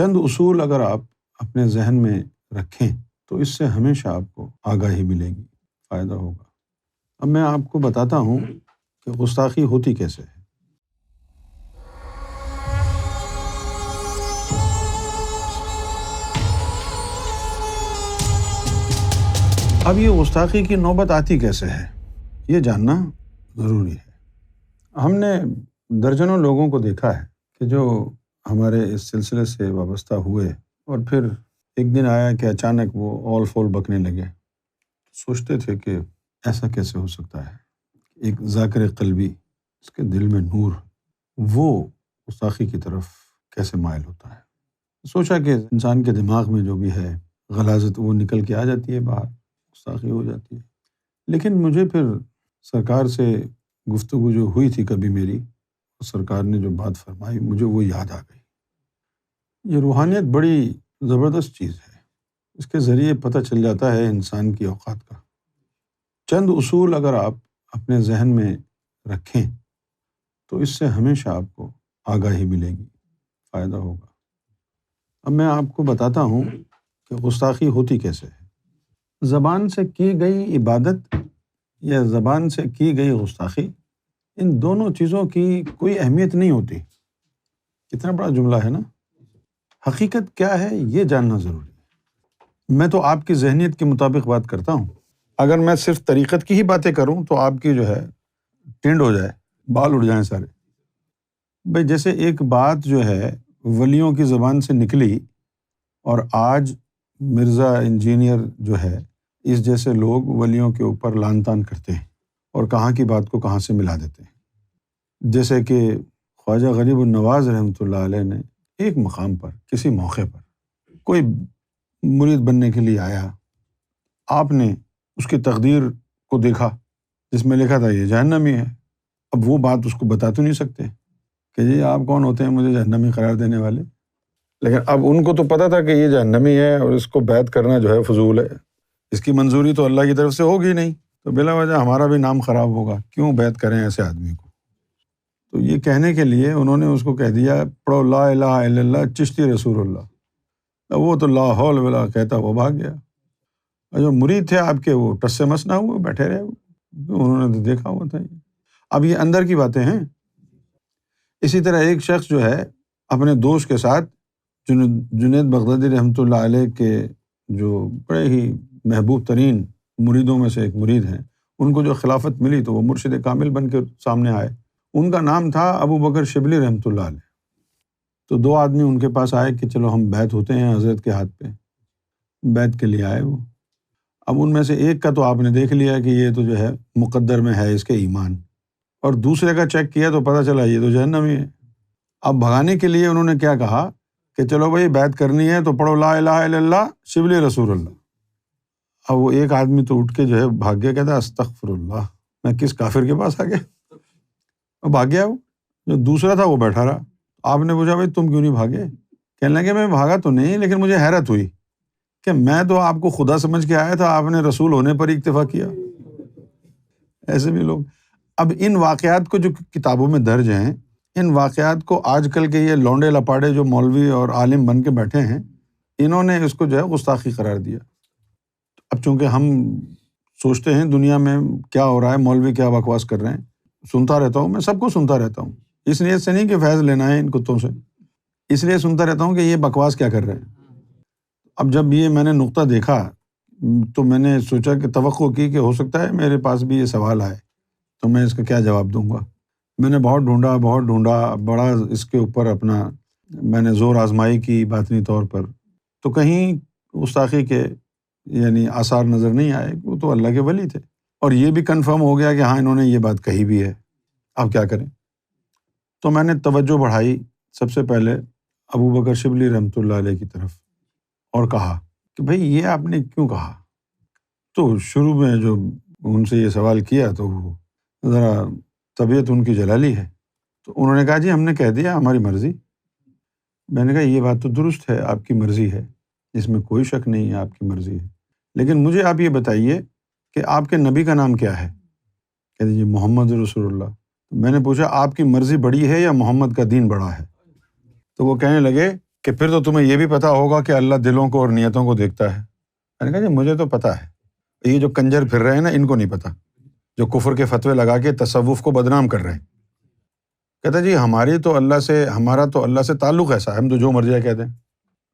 چند اصول اگر آپ اپنے ذہن میں رکھیں تو اس سے ہمیشہ آپ کو آگاہی ملے گی، فائدہ ہوگا۔ اب میں آپ کو بتاتا ہوں کہ گستاخی ہوتی کیسے ہے۔ اب یہ گستاخی کی نوبت آتی کیسے ہے، یہ جاننا ضروری ہے۔ ہم نے درجنوں لوگوں کو دیکھا ہے کہ جو ہمارے اس سلسلے سے وابستہ ہوئے اور پھر ایک دن آیا کہ اچانک وہ اول فول بکنے لگے۔ سوچتے تھے کہ ایسا کیسے ہو سکتا ہے، ایک ذاکر قلبی، اس کے دل میں نور، وہ گستاخی کی طرف کیسے مائل ہوتا ہے۔ سوچا کہ انسان کے دماغ میں جو بھی ہے غلاظت وہ نکل کے آ جاتی ہے باہر، گستاخی ہو جاتی ہے۔ لیکن مجھے پھر سرکار سے گفتگو جو ہوئی تھی کبھی میری، سرکار نے جو بات فرمائی مجھے وہ یاد آ گئی۔ یہ روحانیت بڑی زبردست چیز ہے، اس کے ذریعے پتہ چل جاتا ہے انسان کی اوقات کا۔ چند اصول اگر آپ اپنے ذہن میں رکھیں تو اس سے ہمیشہ آپ کو آگاہی ملے گی، فائدہ ہوگا۔ اب میں آپ کو بتاتا ہوں کہ گستاخی ہوتی کیسے ہے۔ زبان سے کی گئی عبادت یا زبان سے کی گئی گستاخی، ان دونوں چیزوں کی کوئی اہمیت نہیں ہوتی۔ کتنا بڑا جملہ ہے نا۔ حقیقت کیا ہے یہ جاننا ضروری ہے۔ میں تو آپ کی ذہنیت کے مطابق بات کرتا ہوں۔ اگر میں صرف طریقت کی ہی باتیں کروں تو آپ کی جو ہے ٹینڈ ہو جائے، بال اڑ جائیں سارے۔ بھئی جیسے ایک بات جو ہے ولیوں کی زبان سے نکلی اور آج مرزا انجینئر جو ہے اس جیسے لوگ ولیوں کے اوپر لعن طعن کرتے ہیں اور کہاں کی بات کو کہاں سے ملا دیتے ہیں۔ جیسے کہ خواجہ غریب النواز رحمۃ اللہ علیہ نے ایک مقام پر کسی موقع پر کوئی مرید بننے کے لیے آیا، آپ نے اس کی تقدیر کو دیکھا جس میں لکھا تھا یہ جہنمی ہے۔ اب وہ بات اس کو بتا تو نہیں سکتے کہ جی آپ کون ہوتے ہیں مجھے جہنمی قرار دینے والے، لیکن اب ان کو تو پتہ تھا کہ یہ جہنمی ہے اور اس کو بیعت کرنا جو ہے فضول ہے، اس کی منظوری تو اللہ کی طرف سے ہوگی نہیں، تو بلا وجہ ہمارا بھی نام خراب ہوگا، کیوں بیعت کریں ایسے آدمی کو۔ تو یہ کہنے کے لیے انہوں نے اس کو کہہ دیا پڑھو لا الہ الا اللہ چشتی رسول اللہ۔ وہ تو لا حول ولا کہتا وہ بھاگ گیا، اور جو مرید تھے آپ کے وہ ٹس سے مس نہ ہوئے، بیٹھے رہے، انہوں نے تو دیکھا ہوا تھا۔ اب یہ اندر کی باتیں ہیں۔ اسی طرح ایک شخص جو ہے اپنے دوست کے ساتھ، جنید بغدادی رحمۃ اللہ علیہ کے جو بڑے ہی محبوب ترین مریدوں میں سے ایک مرید ہیں، ان کو جو خلافت ملی تو وہ مرشد کامل بن کے سامنے آئے۔ ان کا نام تھا ابو بکر شبلی رحمۃ اللہ علیہ۔ تو دو آدمی ان کے پاس آئے کہ چلو ہم بیعت ہوتے ہیں حضرت کے ہاتھ پہ، بیعت کے لیے آئے وہ۔ اب ان میں سے ایک کا تو آپ نے دیکھ لیا کہ یہ تو جو ہے مقدر میں ہے اس کے ایمان، اور دوسرے کا چیک کیا تو پتہ چلا یہ تو جہنمی ہے۔ اب بھگانے کے لیے انہوں نے کیا کہا کہ چلو بھائی بیعت کرنی ہے تو پڑھو لا الہ الا اللہ شبلی رسول اللہ۔ اب وہ ایک آدمی تو اٹھ کے جو ہے بھاگ گیا، کہتا استغفر اللہ، میں کس کافر کے پاس آ گیا، اور بھاگ گیا۔ وہ جو دوسرا تھا وہ بیٹھا رہا۔ آپ نے پوچھا بھائی تم کیوں نہیں بھاگے؟ کہنے لگے میں بھاگا تو نہیں، لیکن مجھے حیرت ہوئی کہ میں تو آپ کو خدا سمجھ کے آیا تھا، آپ نے رسول ہونے پر ہی اکتفا کیا۔ ایسے بھی لوگ۔ اب ان واقعات کو جو کتابوں میں درج ہیں، ان واقعات کو آج کل کے یہ لونڈے لپاڑے جو مولوی اور عالم بن کے بیٹھے ہیں، انہوں نے اس کو جو ہے گستاخی قرار دیا۔ اب چونکہ ہم سوچتے ہیں دنیا میں کیا ہو رہا ہے، مولوی کیا بکواس کر رہے ہیں، سنتا رہتا ہوں، میں سب کو سنتا رہتا ہوں، اس نیت سے نہیں کہ فیض لینا ہے ان کتوں سے، اس لیے سنتا رہتا ہوں کہ یہ بکواس کیا کر رہے ہیں۔ اب جب یہ میں نے نقطہ دیکھا تو میں نے سوچا کہ توقع کی کہ ہو سکتا ہے میرے پاس بھی یہ سوال آئے تو میں اس کا کیا جواب دوں گا۔ میں نے بہت ڈھونڈا، بڑا اس کے اوپر اپنا میں نے زور آزمائی کی باطنی طور پر، تو کہیں گستاخی کے یعنی آثار نظر نہیں آئے، وہ تو اللہ کے ولی تھے، اور یہ بھی کنفرم ہو گیا کہ ہاں انہوں نے یہ بات کہی بھی ہے، اب کیا کریں۔ تو میں نے توجہ بڑھائی سب سے پہلے ابو بکر شبلی رحمۃ اللہ علیہ کی طرف، اور کہا کہ بھائی یہ آپ نے کیوں کہا؟ تو شروع میں جو ان سے یہ سوال کیا تو وہ ذرا طبیعت ان کی جلالی ہے، تو انہوں نے کہا جی ہم نے کہہ دیا، ہماری مرضی۔ میں نے کہا یہ بات تو درست ہے، آپ کی مرضی ہے، اس میں کوئی شک نہیں ہے، آپ کی مرضی ہے، لیکن مجھے آپ یہ بتائیے کہ آپ کے نبی کا نام کیا ہے؟ کہتے جی محمد رسول اللہ۔ میں نے پوچھا آپ کی مرضی بڑی ہے یا محمد کا دین بڑا ہے؟ تو وہ کہنے لگے کہ پھر تو تمہیں یہ بھی پتا ہوگا کہ اللہ دلوں کو اور نیتوں کو دیکھتا ہے۔ میں نے کہا جی مجھے تو پتا ہے، یہ جو کنجر پھر رہے ہیں نا ان کو نہیں پتا، جو کفر کے فتوے لگا کے تصوف کو بدنام کر رہے ہیں۔ کہتا جی ہمارا تو اللہ سے تعلق ایسا ہے، ہم تو جو مرضی کہہ دیں۔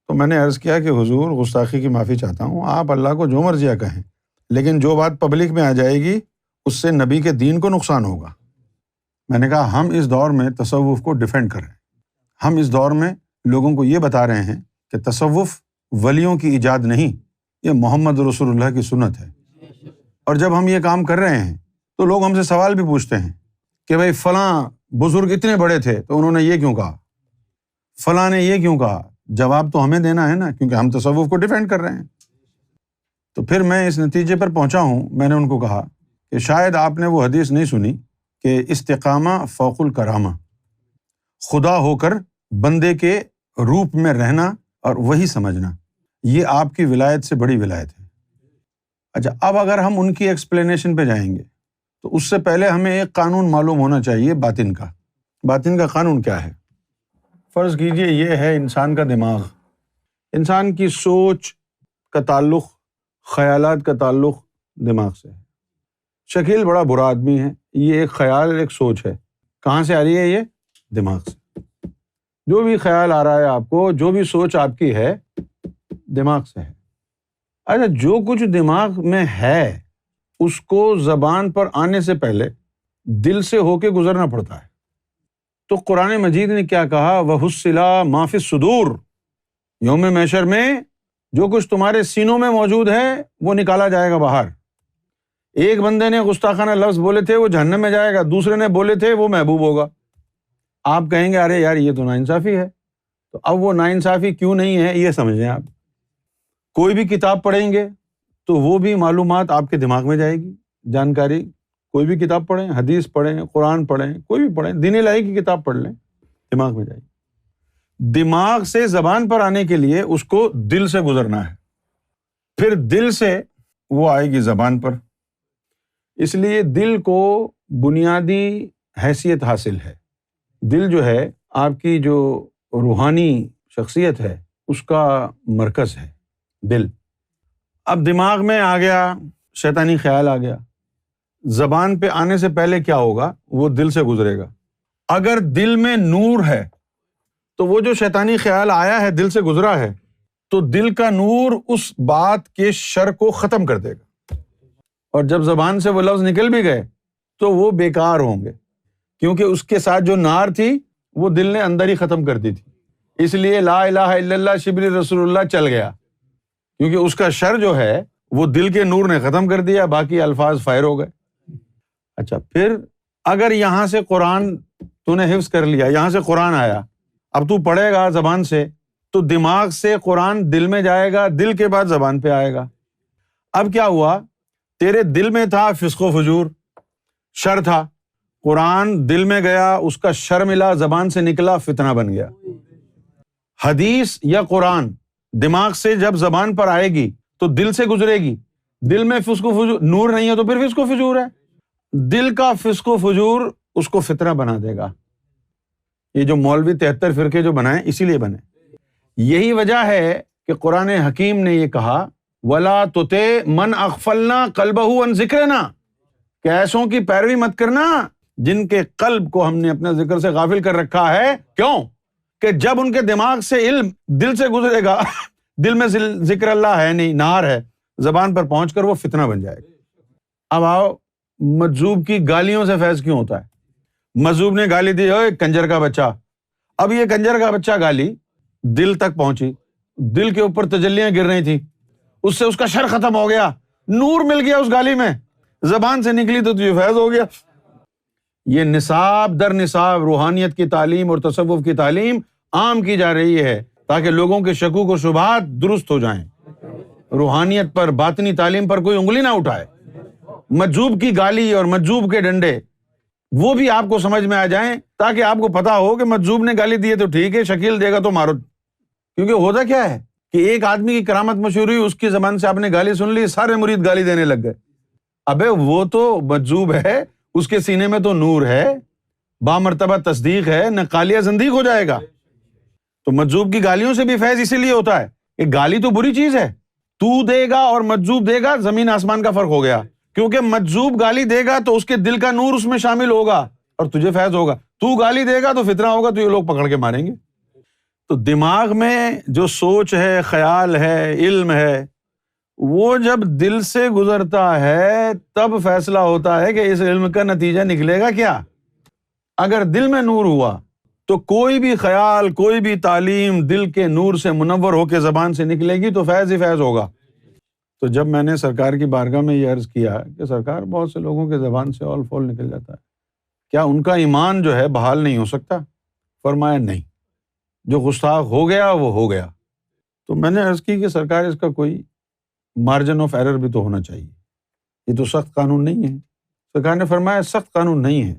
تو میں نے عرض کیا کہ حضور گستاخی کی معافی چاہتا ہوں، آپ اللہ کو جو مرضی کہیں، لیکن جو بات پبلک میں آ جائے گی اس سے نبی کے دین کو نقصان ہوگا۔ میں نے کہا ہم اس دور میں تصوف کو ڈیفینڈ کر رہے ہیں، ہم اس دور میں لوگوں کو یہ بتا رہے ہیں کہ تصوف ولیوں کی ایجاد نہیں، یہ محمد رسول اللہ کی سنت ہے۔ اور جب ہم یہ کام کر رہے ہیں تو لوگ ہم سے سوال بھی پوچھتے ہیں کہ بھائی فلاں بزرگ اتنے بڑے تھے تو انہوں نے یہ کیوں کہا، فلاں نے یہ کیوں کہا۔ جواب تو ہمیں دینا ہے نا، کیونکہ ہم تصوف کو ڈیفینڈ کر رہے ہیں۔ تو پھر میں اس نتیجے پر پہنچا ہوں، میں نے ان کو کہا کہ شاید آپ نے وہ حدیث نہیں سنی کہ استقامہ فوق الکرامہ، خدا ہو کر بندے کے روپ میں رہنا اور وہی سمجھنا، یہ آپ کی ولایت سے بڑی ولایت ہے۔ اچھا، اب اگر ہم ان کی ایکسپلینیشن پہ جائیں گے تو اس سے پہلے ہمیں ایک قانون معلوم ہونا چاہیے باطن کا۔ باطن کا قانون کیا ہے؟ فرض کیجئے یہ ہے انسان کا دماغ، انسان کی سوچ کا تعلق، خیالات کا تعلق دماغ سے ہے۔ شکیل بڑا برا آدمی ہے، یہ ایک خیال ایک سوچ ہے، کہاں سے آ رہی ہے؟ یہ دماغ سے۔ جو بھی خیال آ رہا ہے آپ کو، جو بھی سوچ آپ کی ہے، دماغ سے ہے۔ اچھا، جو کچھ دماغ میں ہے اس کو زبان پر آنے سے پہلے دل سے ہو کے گزرنا پڑتا ہے۔ تو قرآن مجید نے کیا کہا؟ وَحُصِّلَ مَا فِي الصُّدُورِ، یوم محشر میں جو کچھ تمہارے سینوں میں موجود ہے وہ نکالا جائے گا باہر۔ ایک بندے نے گستاخانہ لفظ بولے تھے وہ جہنم میں جائے گا، دوسرے نے بولے تھے وہ محبوب ہوگا۔ آپ کہیں گے ارے یار یہ تو ناانصافی ہے، تو اب وہ ناانصافی کیوں نہیں ہے یہ سمجھیں۔ آپ کوئی بھی کتاب پڑھیں گے تو وہ بھی معلومات آپ کے دماغ میں جائے گی، جانکاری۔ کوئی بھی کتاب پڑھیں، حدیث پڑھیں، قرآن پڑھیں، کوئی بھی پڑھیں، دین الہی کی کتاب پڑھ لیں، دماغ میں جائے گی۔ دماغ سے زبان پر آنے کے لیے اس کو دل سے گزرنا ہے، پھر دل سے وہ آئے گی زبان پر۔ اس لیے دل کو بنیادی حیثیت حاصل ہے۔ دل جو ہے آپ کی جو روحانی شخصیت ہے اس کا مرکز ہے دل۔ اب دماغ میں آ گیا، شیطانی خیال آ گیا، زبان پہ آنے سے پہلے کیا ہوگا؟ وہ دل سے گزرے گا۔ اگر دل میں نور ہے تو وہ جو شیطانی خیال آیا ہے دل سے گزرا ہے تو دل کا نور اس بات کے شر کو ختم کر دے گا، اور جب زبان سے وہ لفظ نکل بھی گئے تو وہ بیکار ہوں گے، کیونکہ اس کے ساتھ جو نار تھی وہ دل نے اندر ہی ختم کر دی تھی۔ اس لیے لا الہ الا اللہ شبلی رسول اللہ چل گیا، کیونکہ اس کا شر جو ہے وہ دل کے نور نے ختم کر دیا، باقی الفاظ فائر ہو گئے۔ اچھا، پھر اگر یہاں سے قرآن تو نے حفظ کر لیا، یہاں سے قرآن آیا، اب تو پڑھے گا زبان سے تو دماغ سے قرآن دل میں جائے گا، دل کے بعد زبان پہ آئے گا۔ اب کیا ہوا؟ تیرے دل میں تھا فسق و فجور، شر تھا، قرآن دل میں گیا، اس کا شر ملا، زبان سے نکلا، فتنہ بن گیا۔ حدیث یا قرآن دماغ سے جب زبان پر آئے گی تو دل سے گزرے گی، دل میں فسق و فجور، نور نہیں ہے تو پھر فسق و فجور ہے، دل کا فسق و فجور اس کو فتنہ بنا دے گا۔ یہ جو مولوی 73 فرقے جو بنائے اسی لیے بنے۔ یہی وجہ ہے کہ قرآن حکیم نے یہ کہا وَلَا تُطِعْ مَنْ أَغْفَلْنَا قَلْبَهُ عَنْ ذِكْرِنَا، کہ ایسوں کی پیروی مت کرنا جن کے قلب کو ہم نے اپنے ذکر سے غافل کر رکھا ہے۔ کیوں؟ کہ جب ان کے دماغ سے علم دل سے گزرے گا، دل میں ذکر اللہ ہے نہیں، نار ہے، زبان پر پہنچ کر وہ فتنہ بن جائے گا۔ اب آؤ، مجذوب کی گالیوں سے فیض کیوں ہوتا ہے؟ مجذوب نے گالی دی، اوے کنجر کا بچہ۔ اب یہ کنجر کا بچہ گالی دل تک پہنچی، دل کے اوپر تجلیاں گر رہی تھی، اس سے اس کا شر ختم ہو گیا، نور مل گیا اس گالی میں، زبان سے نکلی تو یہ فیض ہو گیا۔ یہ نصاب در نصاب روحانیت کی تعلیم اور تصوف کی تعلیم عام کی جا رہی ہے تاکہ لوگوں کے شکوک و شبہات درست ہو جائیں، روحانیت پر، باطنی تعلیم پر کوئی انگلی نہ اٹھائے۔ مجذوب کی گالی اور مجذوب کے ڈنڈے وہ بھی آپ کو سمجھ میں آ جائیں تاکہ آپ کو پتا ہو کہ مجذوب نے گالی دی ہے تو ٹھیک ہے، شکیل دے گا تو مارو۔ کیونکہ ہوتا کیا ہے کہ ایک آدمی کی کرامت مشہور ہوئی، اس کی زبان سے آپ نے گالی سن لی، سارے مرید گالی دینے لگ گئے۔ ابے وہ تو مجذوب ہے، اس کے سینے میں تو نور ہے، بامرتبہ تصدیق ہے، نہ قالیہ زندیق ہو جائے گا۔ تو مجذوب کی گالیوں سے بھی فیض اسی لیے ہوتا ہے کہ گالی تو بری چیز ہے، تو دے گا اور مجذوب دے گا، زمین آسمان کا فرق ہو گیا، کیونکہ مجذوب گالی دے گا تو اس کے دل کا نور اس میں شامل ہوگا اور تجھے فیض ہوگا، تو گالی دے گا تو فتنہ ہوگا، تو یہ لوگ پکڑ کے ماریں گے۔ تو دماغ میں جو سوچ ہے، خیال ہے، علم ہے، وہ جب دل سے گزرتا ہے تب فیصلہ ہوتا ہے کہ اس علم کا نتیجہ نکلے گا کیا۔ اگر دل میں نور ہوا تو کوئی بھی خیال، کوئی بھی تعلیم دل کے نور سے منور ہو کے زبان سے نکلے گی تو فیض ہی فیض ہوگا۔ تو جب میں نے سرکار کی بارگاہ میں یہ عرض کیا کہ سرکار بہت سے لوگوں کے زبان سے اول فول نکل جاتا ہے، کیا ان کا ایمان جو ہے بحال نہیں ہو سکتا؟ فرمایا نہیں، جو گستاخ ہو گیا وہ ہو گیا۔ تو میں نے عرض کی کہ سرکار اس کا کوئی مارجن آف ایرر بھی تو ہونا چاہیے، یہ تو سخت قانون نہیں ہے۔ سرکار نے فرمایا سخت قانون نہیں ہے،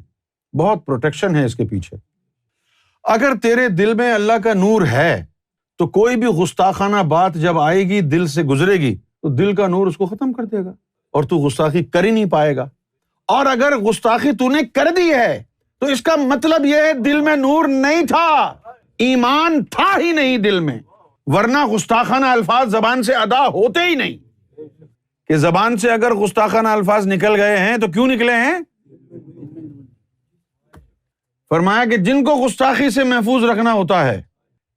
بہت پروٹیکشن ہے اس کے پیچھے۔ اگر تیرے دل میں اللہ کا نور ہے تو کوئی بھی گستاخانہ بات جب آئے گی دل سے گزرے گی تو دل کا نور اس کو ختم کر دے گا اور تو گستاخی کر ہی نہیں پائے گا۔ اور اگر گستاخی تو نے کر دی ہے تو اس کا مطلب یہ ہے دل میں نور نہیں تھا، ایمان تھا ہی نہیں دل میں، ورنہ گستاخانہ الفاظ زبان سے ادا ہوتے ہی نہیں۔ کہ زبان سے اگر گستاخانہ الفاظ نکل گئے ہیں تو کیوں نکلے ہیں؟ فرمایا کہ جن کو گستاخی سے محفوظ رکھنا ہوتا ہے،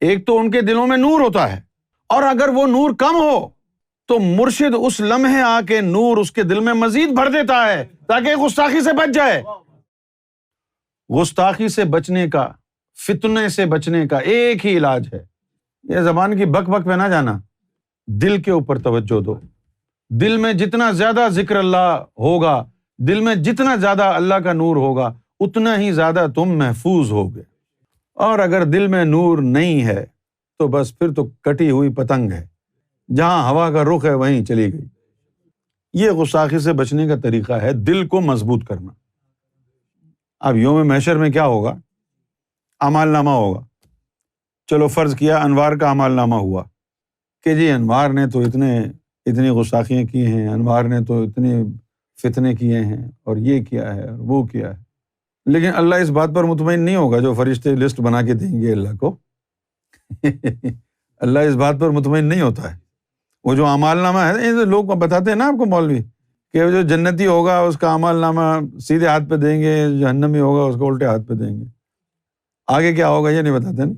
ایک تو ان کے دلوں میں نور ہوتا ہے، اور اگر وہ نور کم ہو تو مرشد اس لمحے آ کے نور اس کے دل میں مزید بھر دیتا ہے تاکہ گستاخی سے بچ جائے۔ گستاخی سے بچنے کا، فتنے سے بچنے کا ایک ہی علاج ہے، یہ زبان کی بک بک پہ نہ جانا، دل کے اوپر توجہ دو۔ دل میں جتنا زیادہ ذکر اللہ ہوگا، دل میں جتنا زیادہ اللہ کا نور ہوگا، اتنا ہی زیادہ تم محفوظ ہوگے۔ اور اگر دل میں نور نہیں ہے تو بس پھر تو کٹی ہوئی پتنگ ہے، جہاں ہوا کا رخ ہے وہیں چلی گئی۔ یہ گستاخی سے بچنے کا طریقہ ہے دل کو مضبوط کرنا۔ اب یوم محشر میں کیا ہوگا؟ اعمال نامہ ہوگا۔ چلو فرض کیا انوار کا اعمال نامہ ہوا کہ جی انوار نے تو اتنی گستاخیاں کی ہیں، انوار نے تو اتنے فتنے کیے ہیں اور یہ کیا ہے اور وہ کیا ہے، لیکن اللہ اس بات پر مطمئن نہیں ہوگا جو فرشتے لسٹ بنا کے دیں گے اللہ کو۔ اللہ اس بات پر مطمئن نہیں ہوتا ہے۔ وہ جو اعمال نامہ ہے، یہ لوگ بتاتے ہیں نا آپ کو مولوی کہ جو جنتی ہوگا اس کا اعمال نامہ سیدھے ہاتھ پہ دیں گے، جہنمی ہوگا اس کو الٹے ہاتھ پہ دیں گے، آگے کیا ہوگا یہ نہیں بتاتے نا۔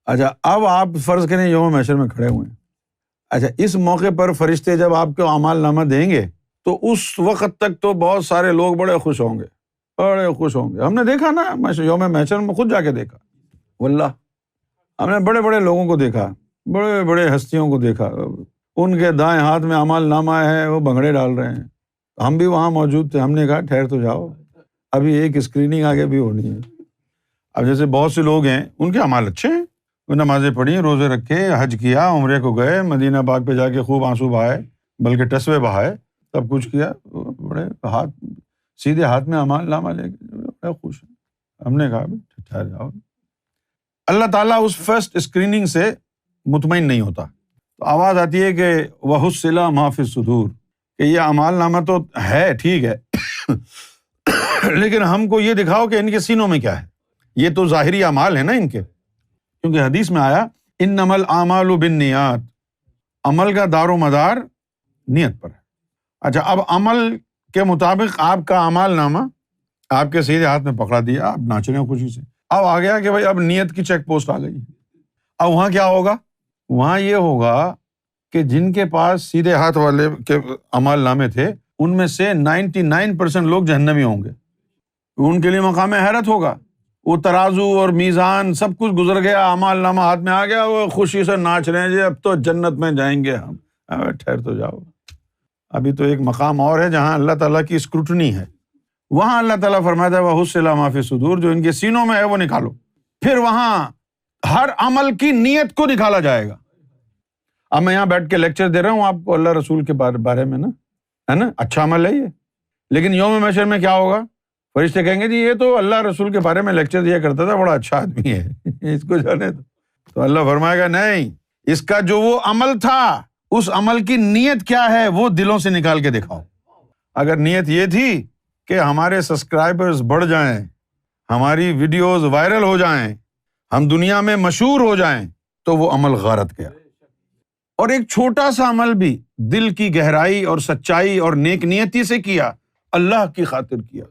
اچھا اب آپ فرض کریں یوم محشر میں کھڑے ہوئے ہیں، اچھا اس موقع پر فرشتے جب آپ کو اعمال نامہ دیں گے تو اس وقت تک تو بہت سارے لوگ بڑے خوش ہوں گے، بڑے خوش ہوں گے۔ ہم نے دیکھا نا یوم محشر میں، خود جا کے دیکھا، واللہ ہم نے بڑے بڑے لوگوں کو دیکھا، بڑے بڑے ہستیوں کو دیکھا، ان کے دائیں ہاتھ میں اعمال نامہ ہے، وہ بھنگڑے ڈال رہے ہیں۔ ہم بھی وہاں موجود تھے، ہم نے کہا ٹھہر تو جاؤ، ابھی ایک اسکریننگ آگے بھی ہونی ہے۔ اب جیسے بہت سے لوگ ہیں ان کے اعمال اچھے ہیں، وہ نمازیں پڑھی، روزے رکھے، حج کیا، عمرے کو گئے، مدینہ پاک پہ جا کے خوب آنسو بہائے، بلکہ ٹسوے بہائے، سب کچھ کیا، بڑے ہاتھ سیدھے ہاتھ میں اعمال نامہ لے کے بڑے خوش ہیں۔ ہم نے کہا ٹھہر جاؤ۔ اللہ تعالیٰ اس فرسٹ اسکریننگ سے مطمئن نہیں ہوتا، تو آواز آتی ہے کہ وَحُصِّلَ مَا فِی الصُّدُورِ، کہ یہ اعمال نامہ تو ہے، ٹھیک ہے، لیکن ہم کو یہ دکھاؤ کہ ان کے سینوں میں کیا ہے۔ یہ تو ظاہری اعمال ہیں نا ان کے، کیونکہ حدیث میں آیا انما الاعمال بالنیات، عمل کا دار و مدار نیت پر ہے۔ اچھا اب عمل کے مطابق آپ کا اعمال نامہ آپ کے سیدھے ہاتھ میں پکڑا دیا، آپ ناچ رہے ہیں خوشی سے، اب آ گیا کہ بھائی اب نیت کی چیک پوسٹ آ گئی۔ اب وہاں کیا ہوگا؟ وہاں یہ ہوگا کہ جن کے پاس سیدھے ہاتھ والے کے اعمال نامے تھے ان میں سے 99% لوگ جہنمی ہوں گے۔ ان کے لیے مقام حیرت ہوگا، وہ ترازو اور میزان سب کچھ گزر گیا، اعمال نامہ ہاتھ میں آ گیا، وہ خوشی سے ناچ رہے ہیں جی اب تو جنت میں جائیں گے ہم۔ ٹھہر تو جاؤ، ابھی تو ایک مقام اور ہے جہاں اللہ تعالیٰ کی اسکروٹنی ہے۔ وہاں اللہ تعالیٰ فرماتا ہے وَحُصِّلَ مَا فِی الصُّدُورِ، جو ان کے سینوں میں ہے وہ نکالو، پھر وہاں ہر عمل کی نیت کو نکالا جائے گا۔ اب میں یہاں بیٹھ کے لیکچر دے رہا ہوں آپ کو اللہ رسول کے بارے میں نا، ہے نا، اچھا عمل ہے یہ، لیکن یوم محشر میں کیا ہوگا؟ فرشتے کہیں گے جی یہ تو اللہ رسول کے بارے میں لیکچر دیا کرتا تھا، بڑا اچھا آدمی ہے، اس کو جانے تو اللہ فرمائے گا نہیں، اس کا جو وہ عمل تھا اس عمل کی نیت کیا ہے وہ دلوں سے نکال کے دکھاؤ۔ اگر نیت یہ تھی کہ ہمارے سبسکرائبرز بڑھ جائیں، ہماری ویڈیوز وائرل ہو جائیں، ہم دنیا میں مشہور ہو جائیں تو وہ عمل غارت گیا۔ اور ایک چھوٹا سا عمل بھی دل کی گہرائی اور سچائی اور نیک نیتی سے کیا، اللہ کی خاطر کیا،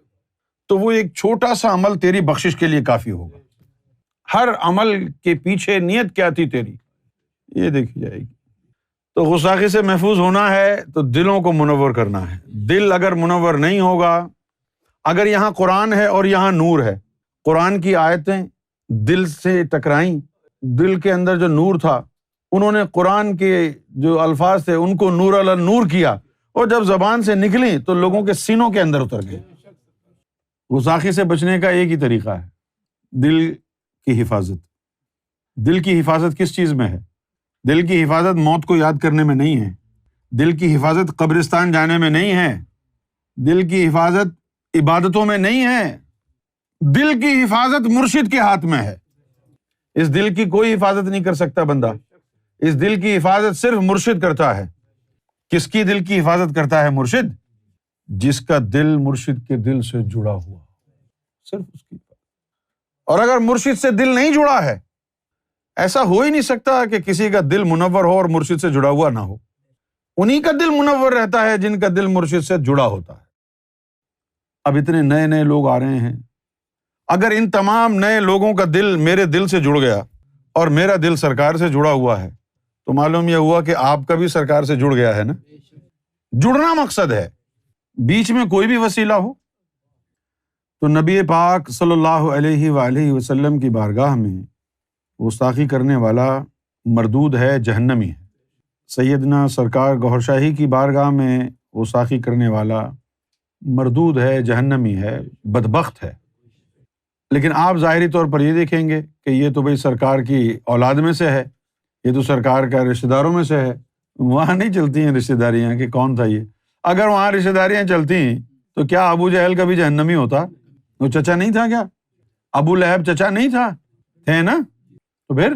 تو وہ ایک چھوٹا سا عمل تیری بخشش کے لیے کافی ہوگا۔ ہر عمل کے پیچھے نیت کیا تھی تیری، یہ دیکھی جائے گی۔ تو غصاخی سے محفوظ ہونا ہے تو دلوں کو منور کرنا ہے۔ دل اگر منور نہیں ہوگا، اگر یہاں قرآن ہے اور یہاں نور ہے، قرآن کی آیتیں دل سے ٹکرائیں، دل کے اندر جو نور تھا انہوں نے قرآن کے جو الفاظ تھے ان کو نور علی نور کیا، اور جب زبان سے نکلیں تو لوگوں کے سینوں کے اندر اتر گئے۔ غصاخی سے بچنے کا ایک ہی طریقہ ہے، دل کی حفاظت۔ دل کی حفاظت کس چیز میں ہے؟ دل کی حفاظت موت کو یاد کرنے میں نہیں ہے، دل کی حفاظت قبرستان جانے میں نہیں ہے، دل کی حفاظت عبادتوں میں نہیں ہے، دل کی حفاظت مرشد کے ہاتھ میں ہے۔ اس دل کی کوئی حفاظت نہیں کر سکتا بندہ، اس دل کی حفاظت صرف مرشد کرتا ہے۔ کس کی دل کی حفاظت کرتا ہے؟ مرشد، جس کا دل مرشد کے دل سے جڑا ہوا، صرف اس کی حفاظت۔ اور اگر مرشد سے دل نہیں جڑا ہے، ایسا ہو ہی نہیں سکتا کہ کسی کا دل منور ہو اور مرشد سے جڑا ہوا نہ ہو۔ انہی کا دل منور رہتا ہے جن کا دل مرشد سے جڑا ہوتا ہے۔ اب اتنے نئے نئے لوگ آ رہے ہیں، اگر ان تمام نئے لوگوں کا دل میرے دل سے جڑ گیا اور میرا دل سرکار سے جڑا ہوا ہے، تو معلوم یہ ہوا کہ آپ کا بھی سرکار سے جڑ گیا ہے نا۔ جڑنا مقصد ہے، بیچ میں کوئی بھی وسیلہ ہو۔ تو نبی پاک صلی اللہ علیہ وآلہ وسلم کی بارگاہ میں گستاخی کرنے والا مردود ہے، جہنمی ہے۔ سیدنا سرکار گوھر شاہی کی بارگاہ میں گستاخی کرنے والا مردود ہے، جہنمی ہے، بدبخت ہے۔ لیکن آپ ظاہری طور پر یہ دیکھیں گے کہ یہ تو بھئی سرکار کی اولاد میں سے ہے، یہ تو سرکار کا رشتہ داروں میں سے ہے۔ وہاں نہیں چلتی ہیں رشتہ داریاں کہ کون تھا یہ۔ اگر وہاں رشتہ داریاں چلتی ہیں تو کیا ابو جہل کا بھی جہنمی ہوتا؟ وہ چچا نہیں تھا کیا؟ ابو لہب چچا نہیں تھا؟ تھے نا؟ تو پھر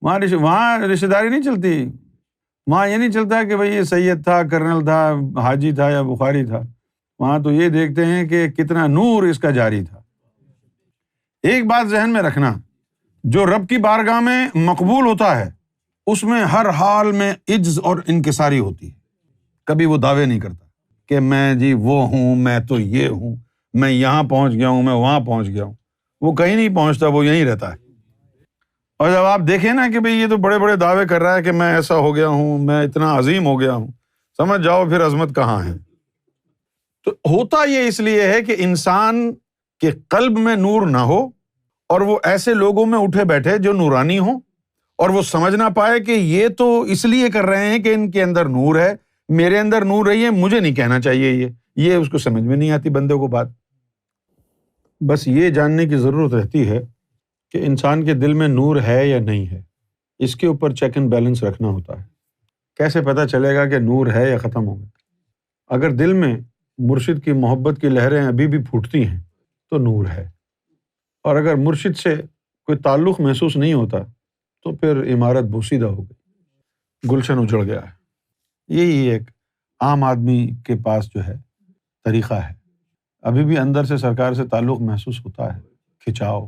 وہاں رشتہ داری نہیں چلتی۔ وہاں یہ نہیں چلتا کہ بھئی یہ سید تھا، کرنل تھا، حاجی تھا یا بخاری تھا۔ وہاں تو یہ دیکھتے ہیں کہ کتنا نور اس کا جاری تھا۔ ایک بات ذہن میں رکھنا، جو رب کی بارگاہ میں مقبول ہوتا ہے اس میں ہر حال میں عجز اور انکساری ہوتی ہے۔ کبھی وہ دعوے نہیں کرتا کہ میں جی وہ ہوں، میں تو یہ ہوں، میں یہاں پہنچ گیا ہوں، میں وہاں پہنچ گیا ہوں۔ وہ کہیں نہیں پہنچتا، وہ یہیں رہتا ہے۔ اور جب آپ دیکھیں نا کہ بھئی یہ تو بڑے بڑے دعوے کر رہا ہے کہ میں ایسا ہو گیا ہوں، میں اتنا عظیم ہو گیا ہوں، سمجھ جاؤ پھر عظمت کہاں ہے۔ تو ہوتا یہ اس لیے ہے کہ انسان کے قلب میں نور نہ ہو، اور وہ ایسے لوگوں میں اٹھے بیٹھے جو نورانی ہوں، اور وہ سمجھ نہ پائے کہ یہ تو اس لیے کر رہے ہیں کہ ان کے اندر نور ہے، میرے اندر نور رہی ہے، مجھے نہیں کہنا چاہیے یہ اس کو سمجھ میں نہیں آتی بندے کو بات۔ بس یہ جاننے کی ضرورت رہتی ہے کہ انسان کے دل میں نور ہے یا نہیں ہے، اس کے اوپر چیک اینڈ بیلنس رکھنا ہوتا ہے۔ کیسے پتہ چلے گا کہ نور ہے یا ختم ہو گیا؟ اگر دل میں مرشد کی محبت کی لہریں ابھی بھی پھوٹتی ہیں تو نور ہے، اور اگر مرشد سے کوئی تعلق محسوس نہیں ہوتا تو پھر عمارت بوسیدہ ہو گئی، گلشن اجڑ گیا ہے۔ یہی ایک عام آدمی کے پاس جو ہے طریقہ ہے، ابھی بھی اندر سے سرکار سے تعلق محسوس ہوتا ہے، کھچاؤ۔